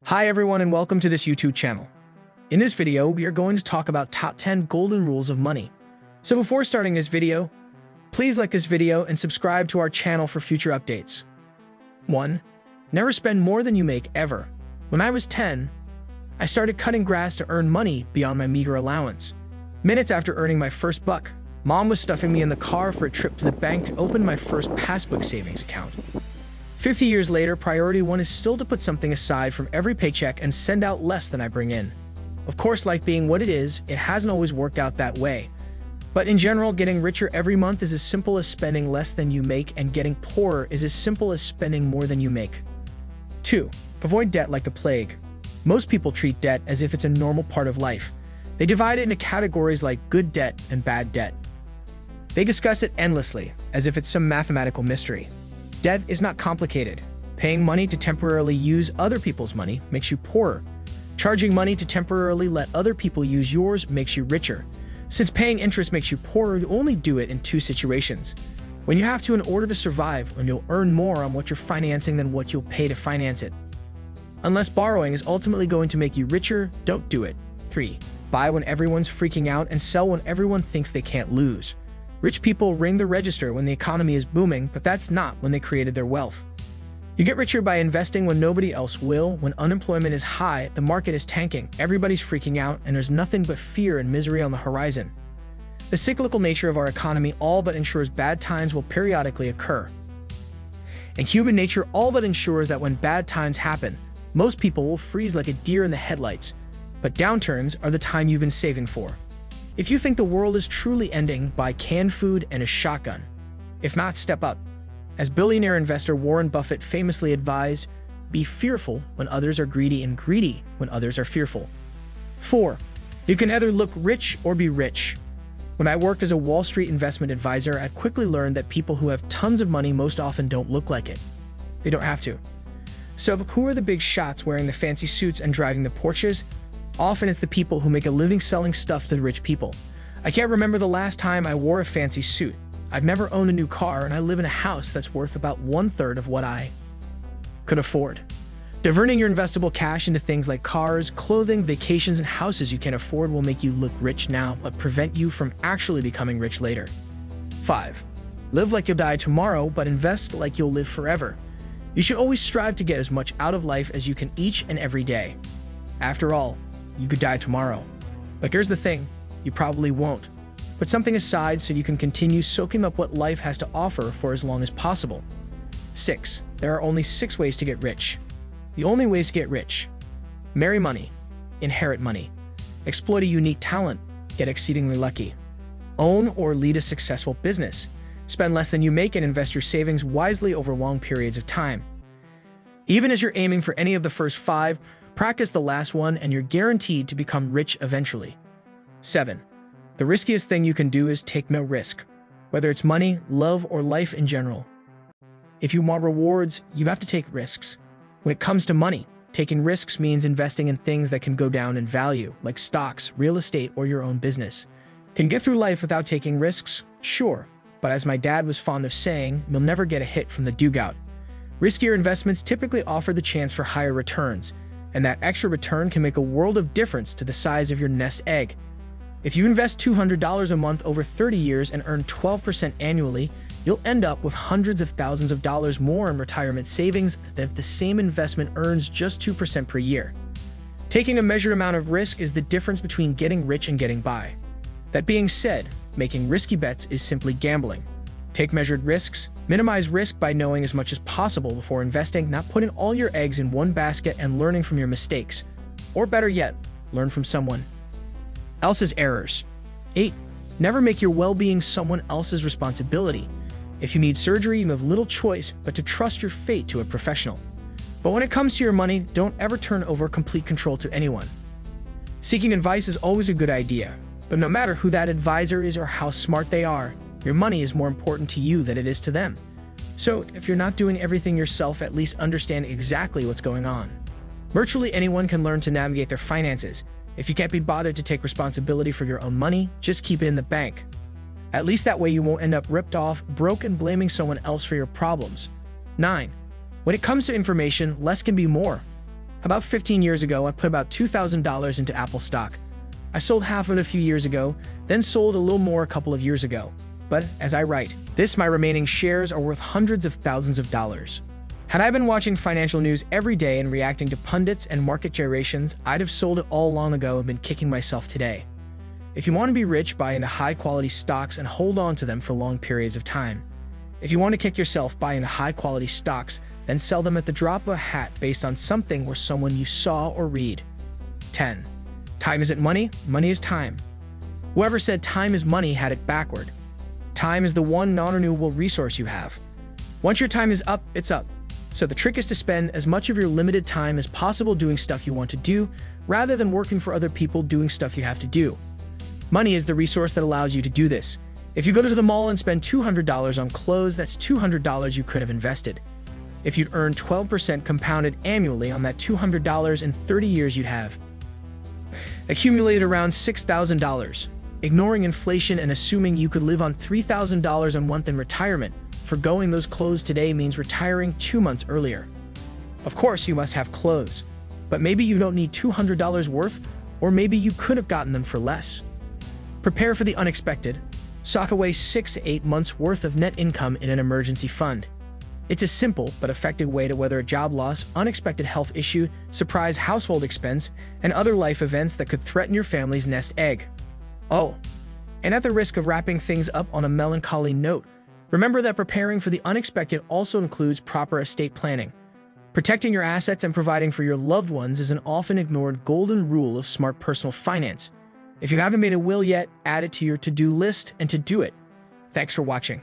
Hi everyone and welcome to this YouTube channel. In this video, we are going to talk about top 10 golden rules of money. So before starting this video, please like this video and subscribe to our channel for future updates. 1. Never spend more than you make ever. When I was 10, I started cutting grass to earn money beyond my meager allowance. Minutes after earning my first buck, Mom was stuffing me in the car for a trip to the bank to open my first passbook savings account. 50 years later, priority one is still to put something aside from every paycheck and send out less than I bring in. Of course, life being what it is, it hasn't always worked out that way. But in general, getting richer every month is as simple as spending less than you make, and getting poorer is as simple as spending more than you make. 2. Avoid debt like the plague. Most people treat debt as if it's a normal part of life. They divide it into categories like good debt and bad debt. They discuss it endlessly, as if it's some mathematical mystery. Debt is not complicated. Paying money to temporarily use other people's money makes you poorer. Charging money to temporarily let other people use yours makes you richer. Since paying interest makes you poorer, you only do it in two situations: when you have to in order to survive, and you'll earn more on what you're financing than what you'll pay to finance it. Unless borrowing is ultimately going to make you richer, don't do it. 3. Buy when everyone's freaking out and sell when everyone thinks they can't lose. Rich people ring the register when the economy is booming, but that's not when they created their wealth. You get richer by investing when nobody else will. When unemployment is high, the market is tanking, everybody's freaking out, and there's nothing but fear and misery on the horizon. The cyclical nature of our economy all but ensures bad times will periodically occur. And human nature all but ensures that when bad times happen, most people will freeze like a deer in the headlights. But downturns are the time you've been saving for. If you think the world is truly ending, buy canned food and a shotgun. If not, step up. As billionaire investor Warren Buffett famously advised, be fearful when others are greedy and greedy when others are fearful. 4. You can either look rich or be rich. When I worked as a Wall Street investment advisor, I quickly learned that people who have tons of money most often don't look like it. They don't have to. So who are the big shots wearing the fancy suits and driving the Porsches? Often it's the people who make a living selling stuff to the rich people. I can't remember the last time I wore a fancy suit. I've never owned a new car, and I live in a house that's worth about 1/3 of what I could afford. Diverting your investable cash into things like cars, clothing, vacations, and houses you can afford will make you look rich now, but prevent you from actually becoming rich later. 5. Live like you'll die tomorrow, but invest like you'll live forever. You should always strive to get as much out of life as you can each and every day. After all, you could die tomorrow. But here's the thing, you probably won't. Put something aside so you can continue soaking up what life has to offer for as long as possible. 6. There are only 6 ways to get rich. The only ways to get rich: marry money, inherit money, exploit a unique talent, get exceedingly lucky, own or lead a successful business, spend less than you make and invest your savings wisely over long periods of time. Even as you're aiming for any of the first 5, practice the last one and you're guaranteed to become rich eventually. 7. The riskiest thing you can do is take no risk, whether it's money, love, or life in general. If you want rewards, you have to take risks. When it comes to money, taking risks means investing in things that can go down in value, like stocks, real estate, or your own business. Can get through life without taking risks? Sure, but as my dad was fond of saying, you'll never get a hit from the dugout. Riskier investments typically offer the chance for higher returns, and that extra return can make a world of difference to the size of your nest egg. If you invest $200 a month over 30 years and earn 12% annually, you'll end up with hundreds of thousands of dollars more in retirement savings than if the same investment earns just 2% per year. Taking a measured amount of risk is the difference between getting rich and getting by. That being said, making risky bets is simply gambling. Take measured risks, minimize risk by knowing as much as possible before investing, not putting all your eggs in one basket and learning from your mistakes. Or better yet, learn from someone else's errors. 8. Never make your well-being someone else's responsibility. If you need surgery, you have little choice but to trust your fate to a professional. But when it comes to your money, don't ever turn over complete control to anyone. Seeking advice is always a good idea, but no matter who that advisor is or how smart they are, your money is more important to you than it is to them. So if you're not doing everything yourself, at least understand exactly what's going on. Virtually anyone can learn to navigate their finances. If you can't be bothered to take responsibility for your own money, just keep it in the bank. At least that way you won't end up ripped off, broke, and blaming someone else for your problems. 9. When it comes to information, less can be more. About 15 years ago, I put about $2,000 into Apple stock. I sold half of it a few years ago, then sold a little more a couple of years ago. But as I write this, my remaining shares are worth hundreds of thousands of dollars. Had I been watching financial news every day and reacting to pundits and market gyrations, I'd have sold it all long ago and been kicking myself today. If you want to be rich, buy into high-quality stocks and hold on to them for long periods of time. If you want to kick yourself, buy into high-quality stocks, then sell them at the drop of a hat based on something or someone you saw or read. 10. Time isn't money, money is time. Whoever said time is money had it backward. Time is the one non-renewable resource you have. Once your time is up, it's up. So the trick is to spend as much of your limited time as possible doing stuff you want to do, rather than working for other people doing stuff you have to do. Money is the resource that allows you to do this. If you go to the mall and spend $200 on clothes, that's $200 you could have invested. If you'd earn 12% compounded annually on that $200 in 30 years, you'd have accumulated around $6,000. Ignoring inflation and assuming you could live on $3,000 a month in retirement, forgoing those clothes today means retiring 2 months earlier. Of course, you must have clothes, but maybe you don't need $200 worth, or maybe you could have gotten them for less. Prepare for the unexpected. Sock away 6 to 8 months worth of net income in an emergency fund. It's a simple but effective way to weather a job loss, unexpected health issue, surprise household expense, and other life events that could threaten your family's nest egg. Oh, and at the risk of wrapping things up on a melancholy note, remember that preparing for the unexpected also includes proper estate planning. Protecting your assets and providing for your loved ones is an often ignored golden rule of smart personal finance. If you haven't made a will yet, add it to your to-do list and to do it. Thanks for watching.